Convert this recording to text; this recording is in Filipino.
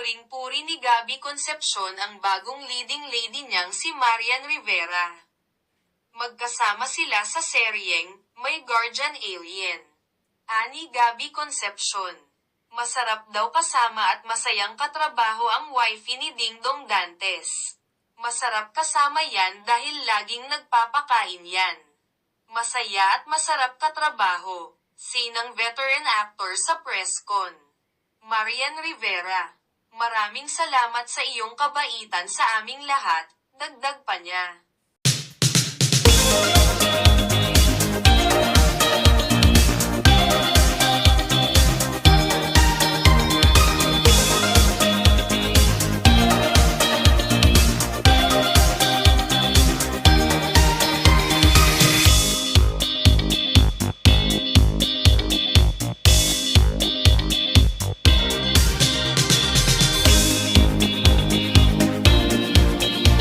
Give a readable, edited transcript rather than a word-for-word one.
Puring-puri ni Gabby Concepcion ang bagong leading lady niyang si Marian Rivera. Magkasama sila sa seryeng, May Guardian Alien. Ani Gabby Concepcion. Masarap daw kasama at masayang katrabaho ang wifey ni Dingdong Dantes. Masarap kasama yan dahil laging nagpapakain yan. Masaya at masarap katrabaho. Sinang veteran actor sa press con. Marian Rivera. Maraming salamat sa iyong kabaitan sa aming lahat, dagdag pa niya.